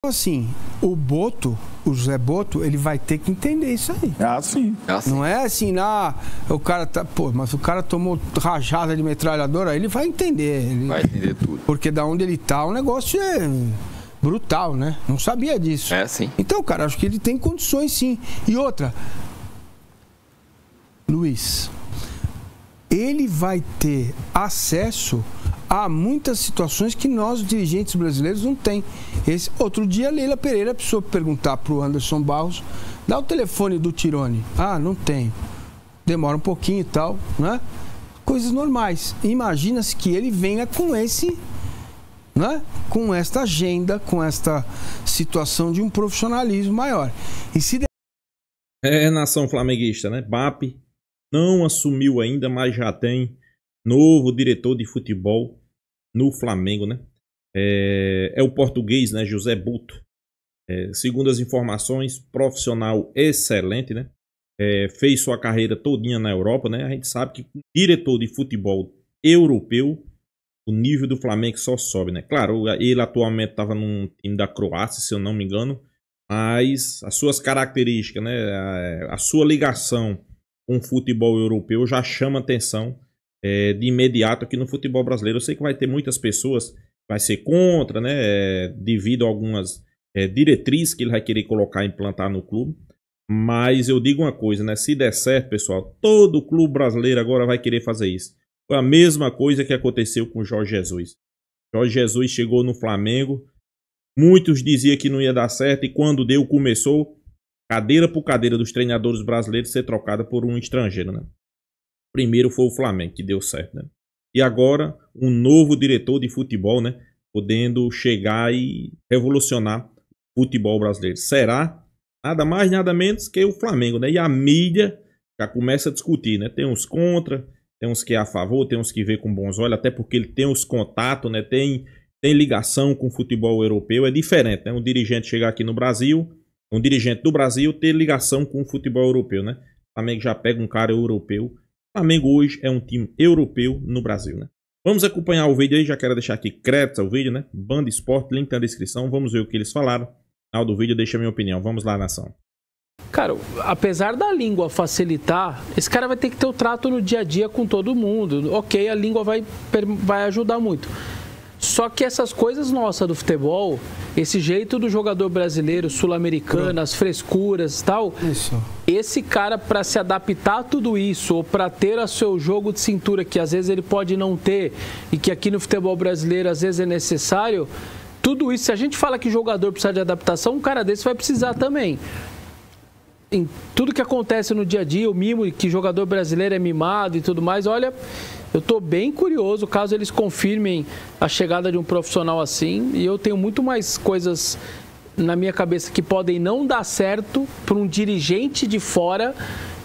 Assim, o José Boto, ele vai ter que entender isso aí. Sim. Não é assim, o cara tá... Pô, mas o cara tomou rajada de metralhadora, ele vai entender. Vai entender tudo. Porque da onde ele tá, o negócio é brutal, né? Não sabia disso. Sim. Então, cara, acho que ele tem condições, sim. E outra, Luiz, ele vai ter acesso há muitas situações que nós, dirigentes brasileiros, não tem. Outro dia, a Leila Pereira precisou perguntar para o Anderson Barros, dá o telefone do Tirone. Não tenho. Demora um pouquinho e tal, né? Coisas normais. Imagina-se que ele venha com esse, né? Com esta agenda, com esta situação de um profissionalismo maior. E se... nação flamenguista, né? BAP não assumiu ainda, mas já tem novo diretor de futebol no Flamengo, né? É o português, né? José Boto. Segundo as informações, profissional excelente, né? Fez sua carreira todinha na Europa, né? A gente sabe que com diretor de futebol europeu, o nível do Flamengo só sobe, né? Claro, ele atualmente estava num time da Croácia, se eu não me engano, mas as suas características, né? A sua ligação com o futebol europeu já chama atenção de imediato aqui no futebol brasileiro. Eu sei que vai ter muitas pessoas que vai ser contra, né, devido a algumas diretrizes que ele vai querer colocar e implantar no clube, mas eu digo uma coisa, né, se der certo, pessoal, todo clube brasileiro agora vai querer fazer isso. Foi a mesma coisa que aconteceu com o Jorge Jesus. Jorge Jesus chegou no Flamengo, muitos diziam que não ia dar certo, e quando deu, começou cadeira por cadeira dos treinadores brasileiros ser trocada por um estrangeiro, né? Primeiro foi o Flamengo, que deu certo, né? E agora, um novo diretor de futebol, né? Podendo chegar e revolucionar o futebol brasileiro. Será nada mais, nada menos que o Flamengo, né? E a mídia já começa a discutir, né? Tem uns contra, tem uns que é a favor, tem uns que vê com bons olhos, até porque ele tem os contatos, né? Tem ligação com o futebol europeu. É diferente, né? Um dirigente chegar aqui no Brasil, um dirigente do Brasil ter ligação com o futebol europeu, né? O Flamengo já pega um cara europeu. O Flamengo hoje é um time europeu no Brasil, né? Vamos acompanhar o vídeo aí, já quero deixar aqui créditos ao vídeo, né? Band Esporte, link na descrição, vamos ver o que eles falaram. No final do vídeo, deixa a minha opinião. Vamos lá, nação. Cara, apesar da língua facilitar, esse cara vai ter que ter o trato no dia a dia com todo mundo. Ok, a língua vai ajudar muito. Só que essas coisas nossas do futebol, esse jeito do jogador brasileiro, sul-americano, as frescuras e tal, esse cara, para se adaptar a tudo isso, ou para ter o seu jogo de cintura, que às vezes ele pode não ter, e que aqui no futebol brasileiro às vezes é necessário, tudo isso, se a gente fala que jogador precisa de adaptação, um cara desse vai precisar também. Em tudo que acontece no dia a dia, o mimo, que jogador brasileiro é mimado e tudo mais, olha... Eu estou bem curioso, caso eles confirmem a chegada de um profissional assim, e eu tenho muito mais coisas na minha cabeça que podem não dar certo para um dirigente de fora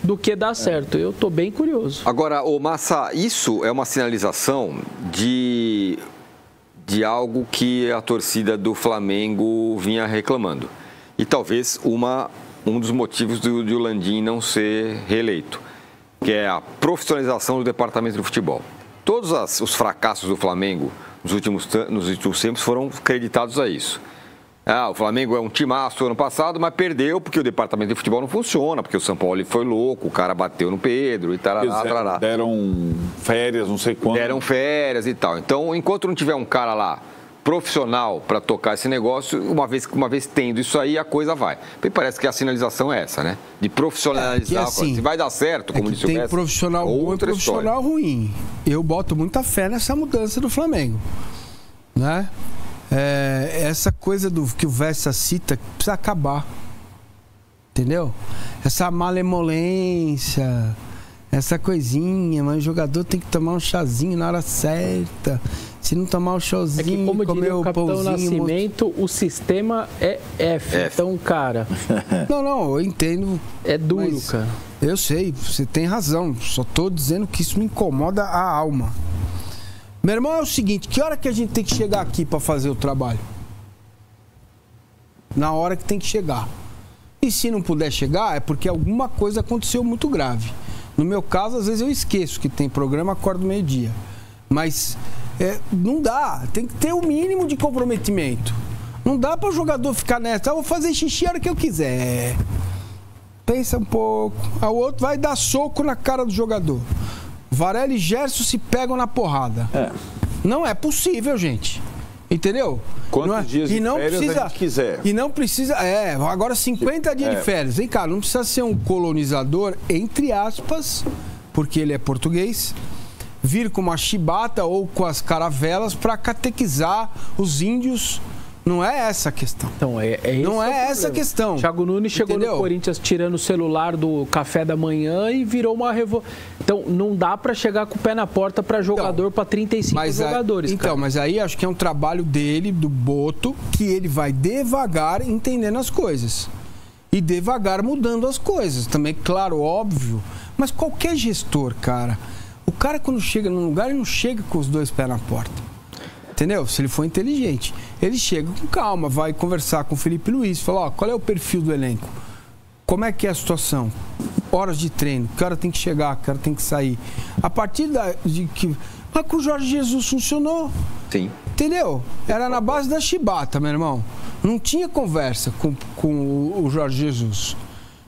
do que dar certo. Eu estou bem curioso. Agora, ô Massa, isso é uma sinalização de algo que a torcida do Flamengo vinha reclamando. E talvez um dos motivos do Landim não ser reeleito, que é a profissionalização do departamento de futebol. Todos os fracassos do Flamengo nos últimos tempos foram creditados a isso. O Flamengo é um timaço ano passado, mas perdeu porque o departamento de futebol não funciona, porque o São Paulo foi louco, o cara bateu no Pedro e tal. Deram férias, não sei quando. Deram férias e tal. Então, enquanto não tiver um cara lá profissional para tocar esse negócio, uma vez tendo isso aí, a coisa vai. Porque parece que a sinalização é essa, né? De profissionalizar a coisa. Se vai dar certo, como disse o Messi, tem profissional bom e profissional ruim. Eu boto muita fé nessa mudança do Flamengo, né? Essa coisa que o Vessa cita precisa acabar, entendeu? Essa malemolência, essa coisinha, mas o jogador tem que tomar um chazinho na hora certa. Se não tomar o chazinho, como comer diria o Capitão pãozinho, Nascimento, o sistema é F. Então, cara... Não, eu entendo. É duro, cara. Eu sei, você tem razão. Só tô dizendo que isso me incomoda a alma. Meu irmão, é o seguinte, que hora que a gente tem que chegar aqui para fazer o trabalho? Na hora que tem que chegar. E se não puder chegar, é porque alguma coisa aconteceu muito grave. No meu caso, às vezes eu esqueço que tem programa, acordo meio-dia. Mas... não dá, tem que ter o mínimo de comprometimento. Não dá para o jogador ficar nessa, eu vou fazer xixi a hora que eu quiser. Pensa um pouco. O outro vai dar soco na cara do jogador. Varela e Gerson se pegam na porrada. Não é possível, gente. Entendeu? Quantos dias de férias a gente quiser. E não precisa... agora 50 dias de férias. Vem cá, não precisa ser um colonizador, entre aspas, porque ele é português, vir com uma chibata ou com as caravelas para catequizar os índios. Não é essa a questão. Então, não é essa a questão. Thiago Nunes chegou no Corinthians tirando o celular do café da manhã e virou uma revolução. Então, não dá para chegar com o pé na porta para jogador, para 35 jogadores. Então, mas aí acho que é um trabalho dele, do Boto, que ele vai devagar entendendo as coisas. E devagar mudando as coisas. Também, claro, óbvio. Mas qualquer gestor, cara, o cara quando chega num lugar, ele não chega com os dois pés na porta. Entendeu? Se ele for inteligente. Ele chega com calma, vai conversar com o Felipe Luiz, fala, qual é o perfil do elenco? Como é que é a situação? Horas de treino, que hora tem que chegar, que hora tem que sair. A partir de que... Mas com o Jorge Jesus funcionou. Sim. Entendeu? Era na base da chibata, meu irmão. Não tinha conversa com o Jorge Jesus.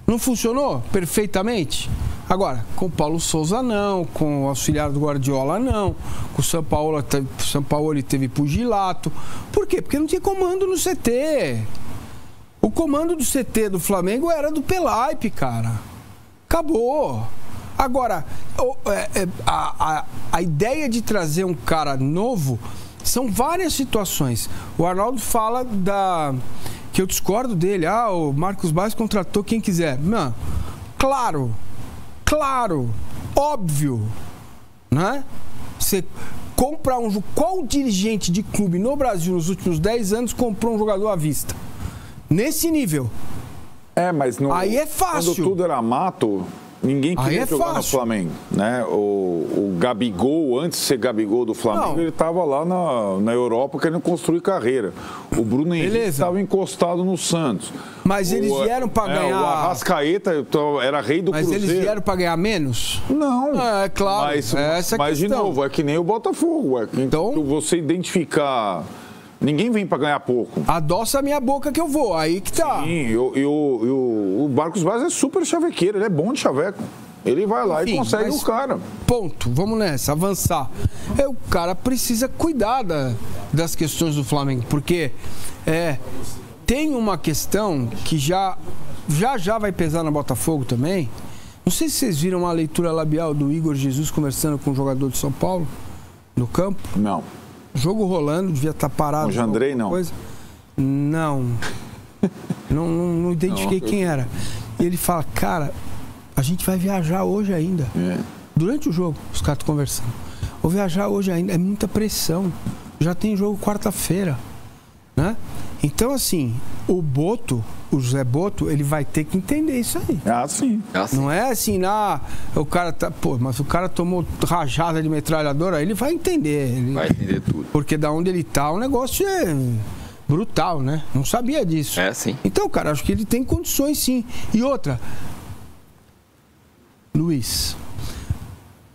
Não funcionou perfeitamente? Agora, com o Paulo Souza não, com o auxiliar do Guardiola não, com o São Paulo teve pugilato. Por quê? Porque não tinha comando no CT. O comando do CT do Flamengo era do Pelaipe, cara. Acabou. Agora, a ideia de trazer um cara novo são várias situações. O Arnaldo fala que eu discordo dele. O Marcos Baes contratou quem quiser. Não, claro, óbvio, né? Você compra qual dirigente de clube no Brasil nos últimos 10 anos comprou um jogador à vista? Nesse nível. Mas não, aí é fácil. Quando tudo era mato, ninguém queria jogar no Flamengo, né? O Gabigol, antes de ser Gabigol do Flamengo, ele estava lá na Europa querendo construir carreira. O Bruno Henrique estava encostado no Santos. Mas eles vieram para ganhar... O Arrascaeta era rei do Cruzeiro. Mas eles vieram para ganhar menos? Não. É claro, mas de novo, é que nem o Botafogo. Então, você identificar... Ninguém vem para ganhar pouco. Adoça a minha boca que eu vou, aí que tá. Sim, o Marcos Baes é super chavequeiro, ele é bom de chaveco. Ele vai lá e consegue o cara. Ponto, vamos nessa, avançar. O cara precisa cuidar das questões do Flamengo, porque tem uma questão que já vai pesar na Botafogo também. Não sei se vocês viram uma leitura labial do Igor Jesus conversando com um jogador de São Paulo, no campo. Não. Jogo rolando, devia estar parado. O Jandrei, não? Coisa. Não identifiquei quem era. E ele fala, cara, a gente vai viajar hoje ainda. Durante o jogo, os caras estão conversando. Vou viajar hoje ainda, é muita pressão. Já tem jogo quarta-feira, né? Então, assim, o José Boto, ele vai ter que entender isso aí. Sim. Não é assim, o cara tá... mas o cara tomou rajada de metralhadora, ele vai entender. Vai entender tudo. Porque da onde ele tá, o negócio é brutal, né? Não sabia disso. Sim. Então, cara, acho que ele tem condições, sim. E outra, Luiz,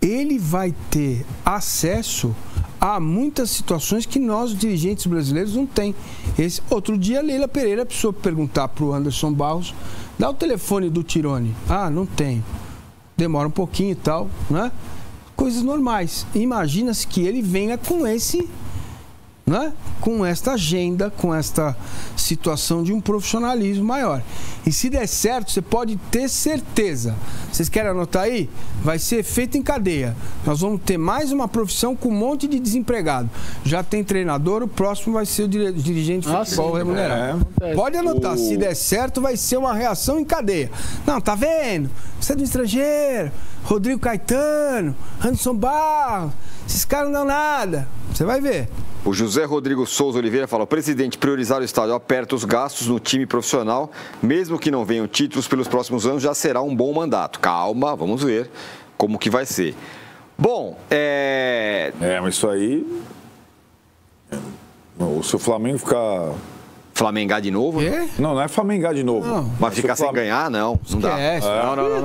ele vai ter acesso a muitas situações que nós, dirigentes brasileiros, não tem. Outro dia, a Leila Pereira precisou perguntar para o Anderson Barros, dá o telefone do Tirone. Não tenho. Demora um pouquinho e tal, né? Coisas normais. Imagina-se que ele venha com né? Com esta agenda, com esta situação de um profissionalismo maior. E se der certo, você pode ter certeza. Vocês querem anotar aí? Vai ser feito em cadeia. Nós vamos ter mais uma profissão com um monte de desempregado. Já tem treinador, o próximo vai ser o dirigente de futebol remunerado. Pode anotar, se der certo, vai ser uma reação em cadeia. Não, tá vendo? Você é do estrangeiro, Rodrigo Caetano, Anderson Barros, esses caras não dão nada. Você vai ver. O José Rodrigo Souza Oliveira fala: presidente, priorizar o estádio aperta os gastos no time profissional, mesmo que não venham títulos pelos próximos anos, já será um bom mandato. Calma, vamos ver como que vai ser. Bom, mas isso aí... Se o Flamengo ficar Flamengar de novo? Não é flamengar de novo. Não. Mas ficar sem ganhar, não dá.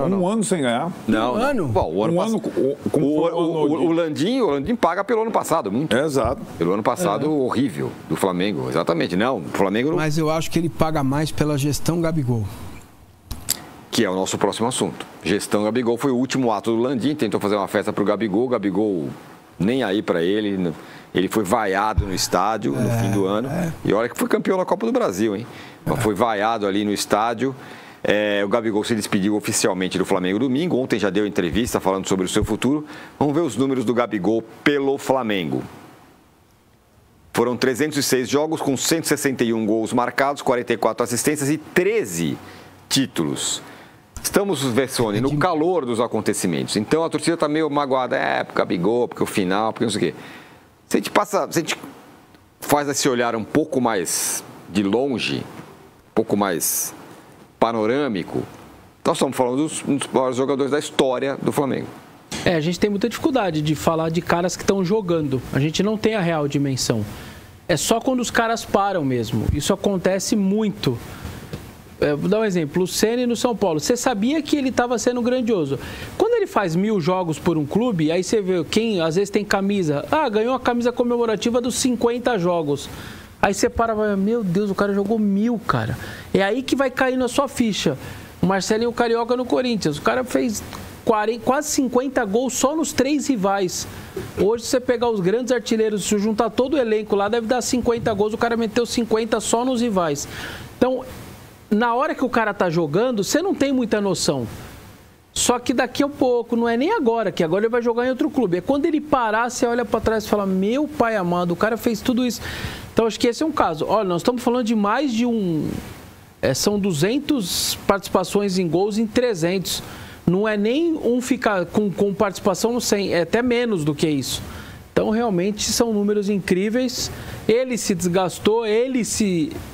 Não. Um ano sem ganhar. Não. Um ano? Bom, o Landim paga pelo ano passado, muito. Exato. Pelo ano passado, horrível, do Flamengo. Exatamente. Não, o Flamengo não... Mas eu acho que ele paga mais pela gestão Gabigol. Que é o nosso próximo assunto. Gestão Gabigol foi o último ato do Landim, tentou fazer uma festa pro Gabigol, nem aí para ele, ele foi vaiado no estádio no fim do ano, e olha que foi campeão da Copa do Brasil, hein? Mas foi vaiado ali no estádio. O Gabigol se despediu oficialmente do Flamengo domingo, ontem já deu entrevista falando sobre o seu futuro. Vamos ver os números do Gabigol pelo Flamengo. Foram 306 jogos com 161 gols marcados, 44 assistências e 13 títulos. Estamos, Vessone, no calor dos acontecimentos. Então a torcida está meio magoada. Porque Gabigol, porque o final, porque não sei o quê. Se a gente faz esse olhar um pouco mais de longe, um pouco mais panorâmico, nós estamos falando dos maiores jogadores da história do Flamengo. A gente tem muita dificuldade de falar de caras que estão jogando. A gente não tem a real dimensão. É só quando os caras param mesmo. Isso acontece muito. Vou dar um exemplo, o Ceni no São Paulo. Você sabia que ele estava sendo grandioso. Quando ele faz 1000 jogos por um clube, aí você vê quem às vezes tem camisa. Ganhou a camisa comemorativa dos 50 jogos. Aí você para e vai, meu Deus, o cara jogou 1000, cara. É aí que vai cair na sua ficha. O Marcelinho Carioca no Corinthians. O cara fez quase 50 gols só nos 3 rivais. Hoje, se você pegar os grandes artilheiros, se juntar todo o elenco lá, deve dar 50 gols. O cara meteu 50 só nos rivais. Então, na hora que o cara tá jogando, você não tem muita noção. Só que daqui a pouco, não é nem agora, que agora ele vai jogar em outro clube. É quando ele parar, você olha para trás e fala, meu pai amado, o cara fez tudo isso. Então, acho que esse é um caso. Olha, nós estamos falando de mais de são 200 participações em gols em 300. Não é nem um ficar com participação no 100, é até menos do que isso. Então, realmente, são números incríveis. Ele se desgastou,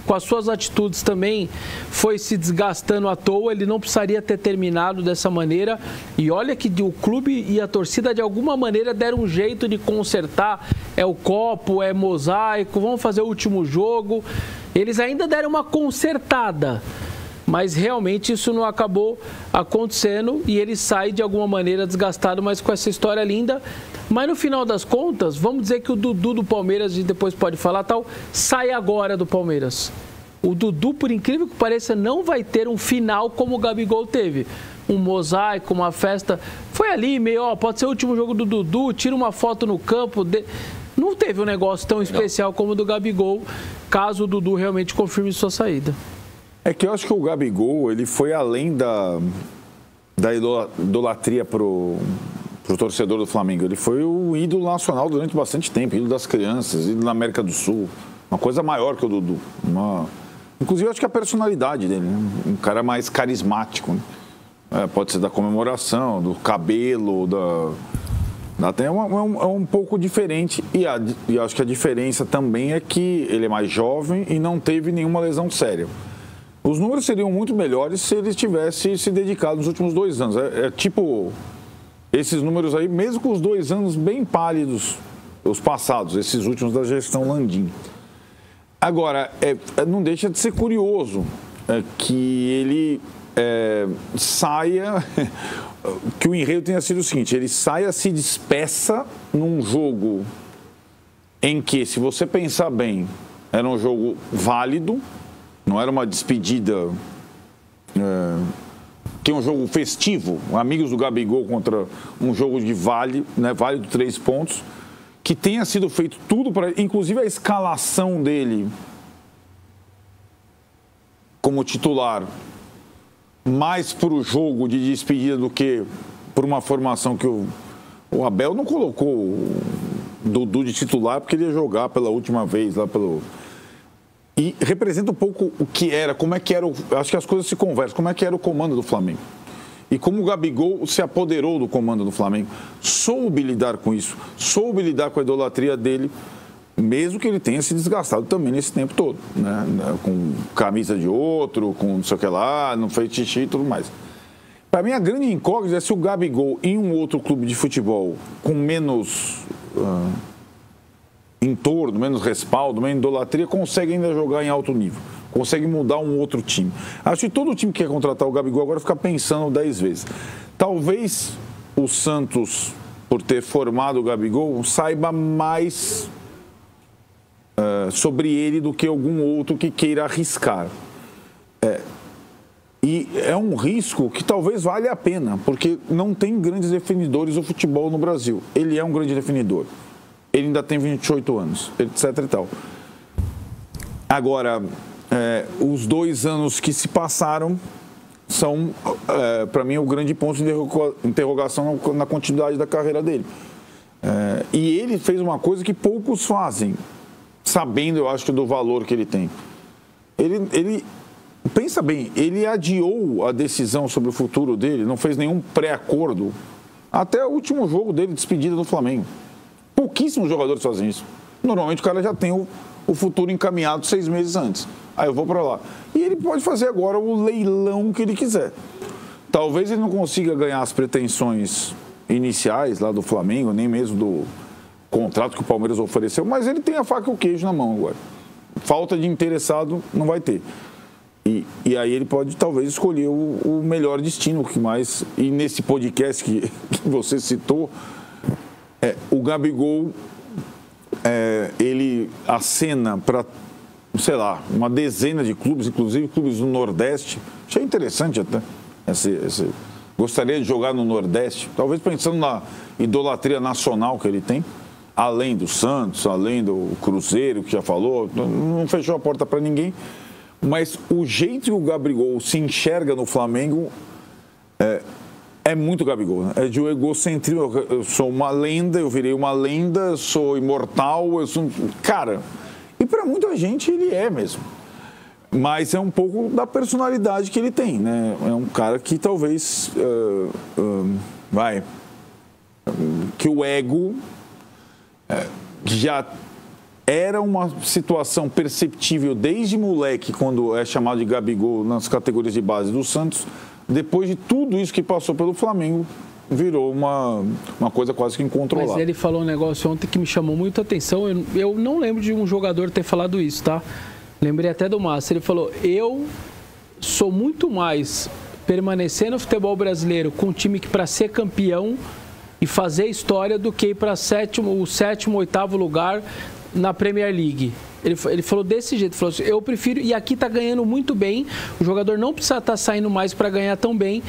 com as suas atitudes também, foi se desgastando à toa. Ele não precisaria ter terminado dessa maneira. E olha que o clube e a torcida, de alguma maneira, deram um jeito de consertar. É o copo, é mosaico, vamos fazer o último jogo. Eles ainda deram uma consertada. Mas realmente isso não acabou acontecendo e ele sai de alguma maneira desgastado, mas com essa história linda. Mas no final das contas, vamos dizer que o Dudu do Palmeiras, a gente depois pode falar tal, sai agora do Palmeiras. O Dudu, por incrível que pareça, não vai ter um final como o Gabigol teve. Um mosaico, uma festa. Foi ali meio, pode ser o último jogo do Dudu, tira uma foto no campo. Não teve um negócio tão especial como o do Gabigol, caso o Dudu realmente confirme sua saída. É que eu acho que o Gabigol, ele foi além da idolatria pro torcedor do Flamengo. Ele foi o ídolo nacional durante bastante tempo, ídolo das crianças, ídolo da América do Sul. Uma coisa maior que o Dudu. Inclusive, eu acho que a personalidade dele, né? Um cara mais carismático. Né? Pode ser da comemoração, do cabelo, até é um pouco diferente. E acho que a diferença também é que ele é mais jovem e não teve nenhuma lesão séria. Os números seriam muito melhores se ele tivesse se dedicado nos últimos 2 anos. Tipo, esses números aí, mesmo com os 2 anos bem pálidos, os passados, esses últimos da gestão Landim. Agora, não deixa de ser curioso que ele saia, que o enredo tenha sido o seguinte, ele saia, se despeça num jogo em que, se você pensar bem, era um jogo válido, não era uma despedida, que é um jogo festivo, amigos do Gabigol contra um jogo de válido 3 pontos, que tenha sido feito tudo para, inclusive a escalação dele como titular, mais para o jogo de despedida do que por uma formação que o Abel não colocou o Dudu de titular porque ele ia jogar pela última vez lá pelo... E representa um pouco o que era, como é que era, acho que as coisas se conversam, como é que era o comando do Flamengo. E como o Gabigol se apoderou do comando do Flamengo, soube lidar com isso, soube lidar com a idolatria dele, mesmo que ele tenha se desgastado também nesse tempo todo, né? Com camisa de outro, com não sei o que lá, não fez xixi e tudo mais. Para mim, a grande incógnita é se o Gabigol, em um outro clube de futebol com menos entorno, menos respaldo, menos idolatria, consegue ainda jogar em alto nível. Consegue mudar um outro time. Acho que todo time que quer contratar o Gabigol agora fica pensando 10 vezes. Talvez o Santos, por ter formado o Gabigol, saiba mais sobre ele do que algum outro que queira arriscar. E é um risco que talvez valha a pena, porque não tem grandes definidores do futebol no Brasil. Ele é um grande definidor. Ele ainda tem 28 anos, etc e tal. Agora, os 2 anos que se passaram são, para mim, o grande ponto de interrogação na continuidade da carreira dele. E ele fez uma coisa que poucos fazem, sabendo, eu acho, do valor que ele tem. Ele pensa bem, ele adiou a decisão sobre o futuro dele, não fez nenhum pré-acordo, até o último jogo dele, despedida do Flamengo. Pouquíssimos jogadores fazem isso. Normalmente o cara já tem o futuro encaminhado 6 meses antes. Aí eu vou para lá. E ele pode fazer agora o leilão que ele quiser. Talvez ele não consiga ganhar as pretensões iniciais lá do Flamengo, nem mesmo do contrato que o Palmeiras ofereceu, mas ele tem a faca e o queijo na mão agora. Falta de interessado não vai ter. E aí ele pode talvez escolher o melhor destino, que mais. E nesse podcast que você citou, o Gabigol, ele acena para, sei lá, uma dezena de clubes, inclusive clubes do Nordeste. Achei interessante até. Gostaria de jogar no Nordeste, talvez pensando na idolatria nacional que ele tem, além do Santos, além do Cruzeiro, que já falou, não fechou a porta para ninguém. Mas o jeito que o Gabigol se enxerga no Flamengo é muito Gabigol, né? É de um egocentrismo. Eu sou uma lenda, eu virei uma lenda, eu sou imortal, eu sou... Cara, e para muita gente ele é mesmo. Mas é um pouco da personalidade que ele tem, né? É um cara que talvez... que o ego já... Era uma situação perceptível desde moleque, quando é chamado de Gabigol nas categorias de base do Santos. Depois de tudo isso que passou pelo Flamengo, virou uma coisa quase que incontrolável. Mas ele falou um negócio ontem que me chamou muita atenção. Eu não lembro de um jogador ter falado isso, tá? Lembrei até do Márcio. Ele falou, eu sou muito mais permanecer no futebol brasileiro com um time que para ser campeão e fazer história do que ir para o sétimo, 8º lugar na Premier League. Ele falou desse jeito, falou assim, eu prefiro, e aqui tá ganhando muito bem, o jogador não precisa estar saindo mais para ganhar tão bem,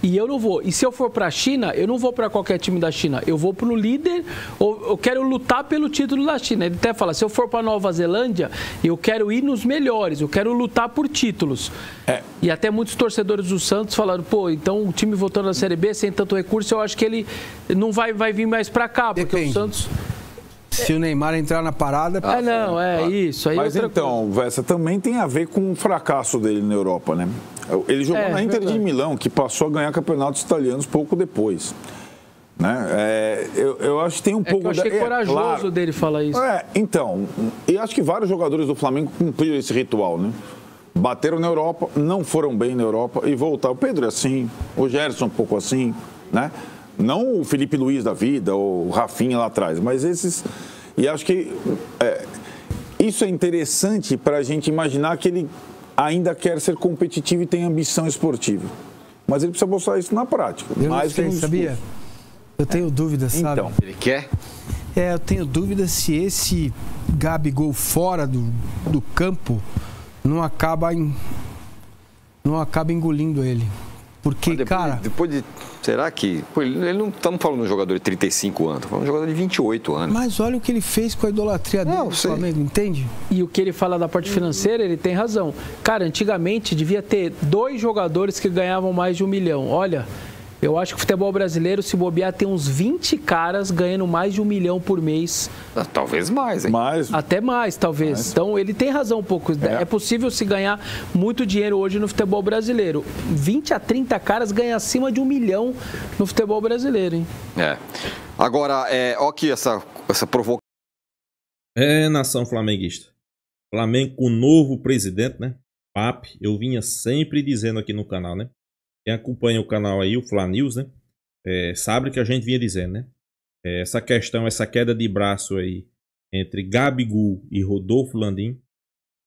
e eu não vou. E se eu for para a China, eu não vou para qualquer time da China, eu vou pro líder, ou eu quero lutar pelo título da China. Ele até fala, se eu for para Nova Zelândia, eu quero ir nos melhores, eu quero lutar por títulos. E até muitos torcedores do Santos falaram, pô, então o time voltando na Série B, sem tanto recurso, eu acho que ele não vai vir mais para cá, porque o Santos... Se o Neymar entrar na parada... isso. Aí mas então, Vessa, também tem a ver com o fracasso dele na Europa, né? Ele jogou na Inter de Milão, que passou a ganhar campeonatos italianos pouco depois. Né? Eu acho que tem um pouco... Eu achei corajoso dele falar isso. Então, eu acho que vários jogadores do Flamengo cumpriram esse ritual, né? Bateram na Europa, não foram bem na Europa e voltaram. O Pedro é assim, o Gerson um pouco assim, né? Não o Felipe Luiz da vida, ou o Rafinha lá atrás, mas esses... E acho que isso é interessante para a gente imaginar que ele ainda quer ser competitivo e tem ambição esportiva. Mas ele precisa mostrar isso na prática. Eu mais não sei, sabia? Eu tenho dúvidas, sabe? Então, ele quer? Eu tenho dúvidas se esse Gabigol fora do campo não acaba engolindo ele. Porque, depois de... Será que... Pô, ele não estamos falando de um jogador de 35 anos, estamos falando de um jogador de 28 anos. Mas olha o que ele fez com a idolatria dele no Flamengo, entende? E o que ele fala da parte financeira, ele tem razão. Cara, antigamente devia ter 2 jogadores que ganhavam mais de 1 milhão. Olha, eu acho que o futebol brasileiro, se bobear, tem uns 20 caras ganhando mais de 1 milhão por mês. Talvez mais, hein? Até mais, talvez. Mais. Então, ele tem razão um pouco. É possível se ganhar muito dinheiro hoje no futebol brasileiro. 20 a 30 caras ganham acima de 1 milhão no futebol brasileiro, hein? Agora, ó aqui essa provocação. Nação flamenguista. Flamengo com novo presidente, né? Pape. Eu vinha sempre dizendo aqui no canal, né? Quem acompanha o canal aí, o Fla News, né? Sabe que a gente vinha dizendo, né? Essa questão, essa queda de braço aí entre Gabigol e Rodolfo Landim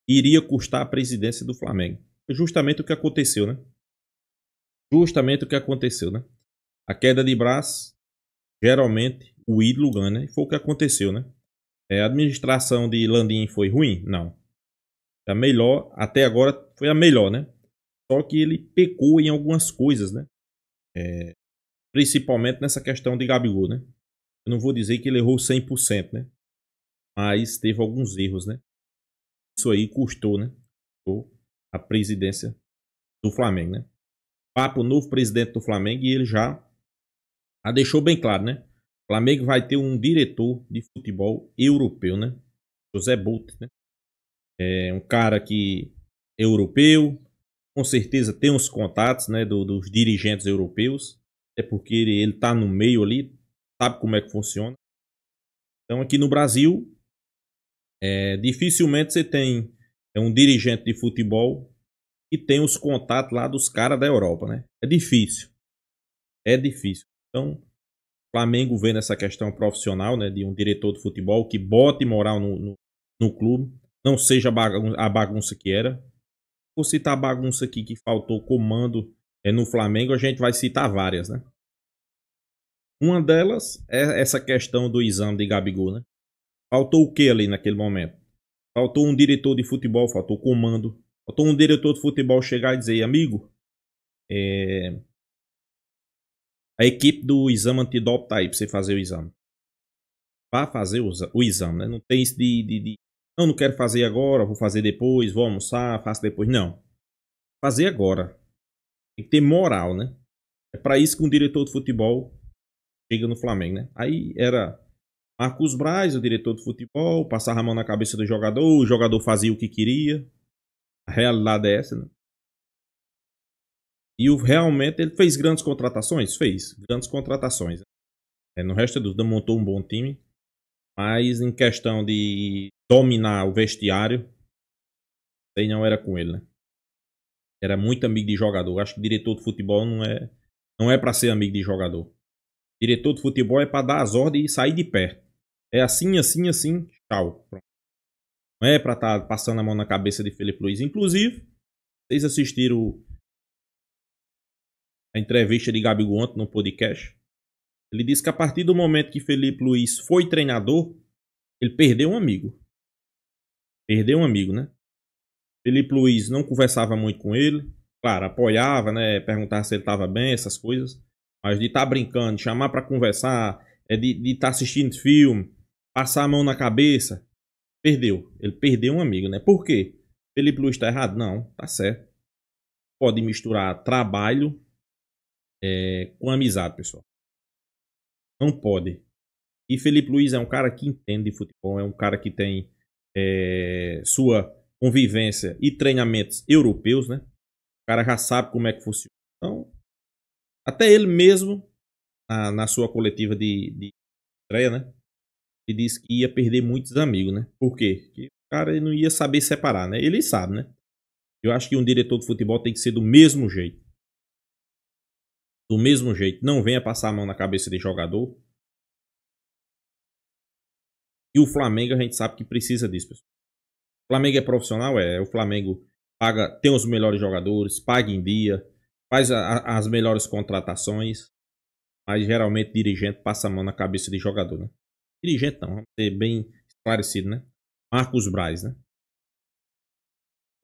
iria custar a presidência do Flamengo. Foi justamente o que aconteceu, né? Justamente o que aconteceu, né? A queda de braço, geralmente, o ídolo ganha, né? E foi o que aconteceu, né? A administração de Landim foi ruim? Não. A melhor, até agora, foi a melhor, né? Só que ele pecou em algumas coisas, né? Principalmente nessa questão de Gabigol, né? Eu não vou dizer que ele errou 100%, né? Mas teve alguns erros, né? Isso aí custou, né? Custou a presidência do Flamengo, né? Papo novo presidente do Flamengo e ele já deixou bem claro, né? O Flamengo vai ter um diretor de futebol europeu, né? José Bolt, né? É um cara que é europeu, com certeza tem os contatos, né, dos dirigentes europeus, é porque ele tá no meio ali, sabe como é que funciona. Então aqui no Brasil, dificilmente você tem um dirigente de futebol que tem os contatos lá dos caras da Europa, né? É difícil. É difícil. Então, o Flamengo vê nessa questão profissional, né, de um diretor de futebol que bote moral no clube, não seja a bagunça que era. Vou citar a bagunça aqui que faltou comando no Flamengo, a gente vai citar várias, né? Uma delas é essa questão do exame de Gabigol, né? Faltou o que ali naquele momento? Faltou um diretor de futebol, faltou comando. Faltou um diretor de futebol chegar e dizer, amigo, a equipe do exame antidoping tá aí pra você fazer o exame. Vá fazer o exame, né? Não tem isso de não quero fazer agora, vou fazer depois, vou almoçar, faço depois. Não. Fazer agora. Tem que ter moral, né? É para isso que um diretor de futebol chega no Flamengo, né? Aí era Marcos Braz, o diretor de futebol, passava a mão na cabeça do jogador, o jogador fazia o que queria. A realidade é essa, né? E realmente ele fez grandes contratações? Fez grandes contratações. No resto da dúvida, montou um bom time. Mas em questão de dominar o vestiário, aí não era com ele, né? Era muito amigo de jogador. Acho que diretor de futebol não é para ser amigo de jogador. Diretor de futebol é para dar as ordens e sair de perto. É assim, assim, assim, tchau. Pronto. Não é para estar passando a mão na cabeça de Felipe Luiz. Inclusive, vocês assistiram a entrevista de Gabigol ontem no podcast. Ele disse que a partir do momento que Felipe Luiz foi treinador, ele perdeu um amigo. Perdeu um amigo, né? Felipe Luiz não conversava muito com ele. Claro, apoiava, né? Perguntava se ele estava bem, essas coisas. Mas de estar brincando, de chamar para conversar, de estar assistindo filme, passar a mão na cabeça, perdeu. Ele perdeu um amigo, né? Por quê? Felipe Luiz está errado? Não, tá certo. Pode misturar trabalho com amizade, pessoal. Não pode. E Felipe Luiz é um cara que entende de futebol, é um cara que tem sua convivência e treinamentos europeus, né? O cara já sabe como é que funciona. Então, até ele mesmo, na sua coletiva de estreia, né? Ele disse que ia perder muitos amigos, né? Por quê? Porque o cara não ia saber separar, né? Ele sabe, né? Eu acho que um diretor de futebol tem que ser do mesmo jeito. Do mesmo jeito. Não venha passar a mão na cabeça de jogador. E o Flamengo, a gente sabe que precisa disso, pessoal. O Flamengo é profissional? O Flamengo tem os melhores jogadores, paga em dia, faz as melhores contratações, mas geralmente dirigente passa a mão na cabeça de jogador, né? Dirigente não, vamos ser bem esclarecido, né? Marcos Braz, né?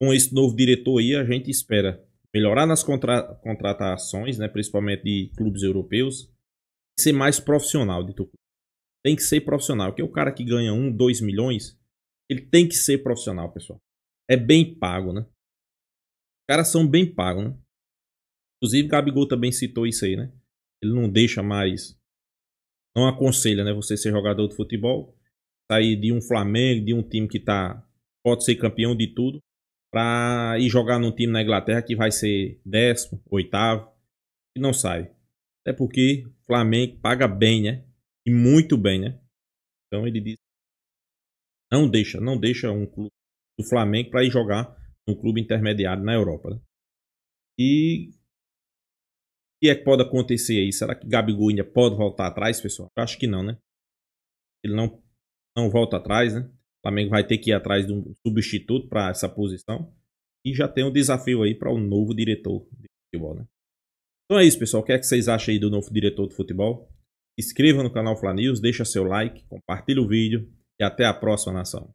Com esse novo diretor aí, a gente espera melhorar nas contratações, né? Principalmente de clubes europeus, e ser mais profissional de tudo. Tem que ser profissional, porque o cara que ganha 1, 2 milhões, ele tem que ser profissional, pessoal. É bem pago, né? Os caras são bem pagos, né? Inclusive, Gabigol também citou isso aí, né? Ele não deixa mais... Não aconselha, né? Você ser jogador de futebol, sair de um Flamengo, de um time que pode ser campeão de tudo, pra ir jogar num time na Inglaterra que vai ser 10º, 8º, e não sai. Até porque o Flamengo paga bem, né? E muito bem, né? Então ele diz: não deixa um clube do Flamengo para ir jogar num clube intermediário na Europa, né? E o que é que pode acontecer aí? Será que Gabigol ainda pode voltar atrás, pessoal? Eu acho que não, né? Ele não não volta atrás, né? O Flamengo vai ter que ir atrás de um substituto para essa posição. E já tem um desafio aí para o novo diretor de futebol, né? Então é isso, pessoal. O que é que vocês acham aí do novo diretor de futebol? Se inscreva no canal Fla News, deixa seu like, compartilha o vídeo e até a próxima, nação.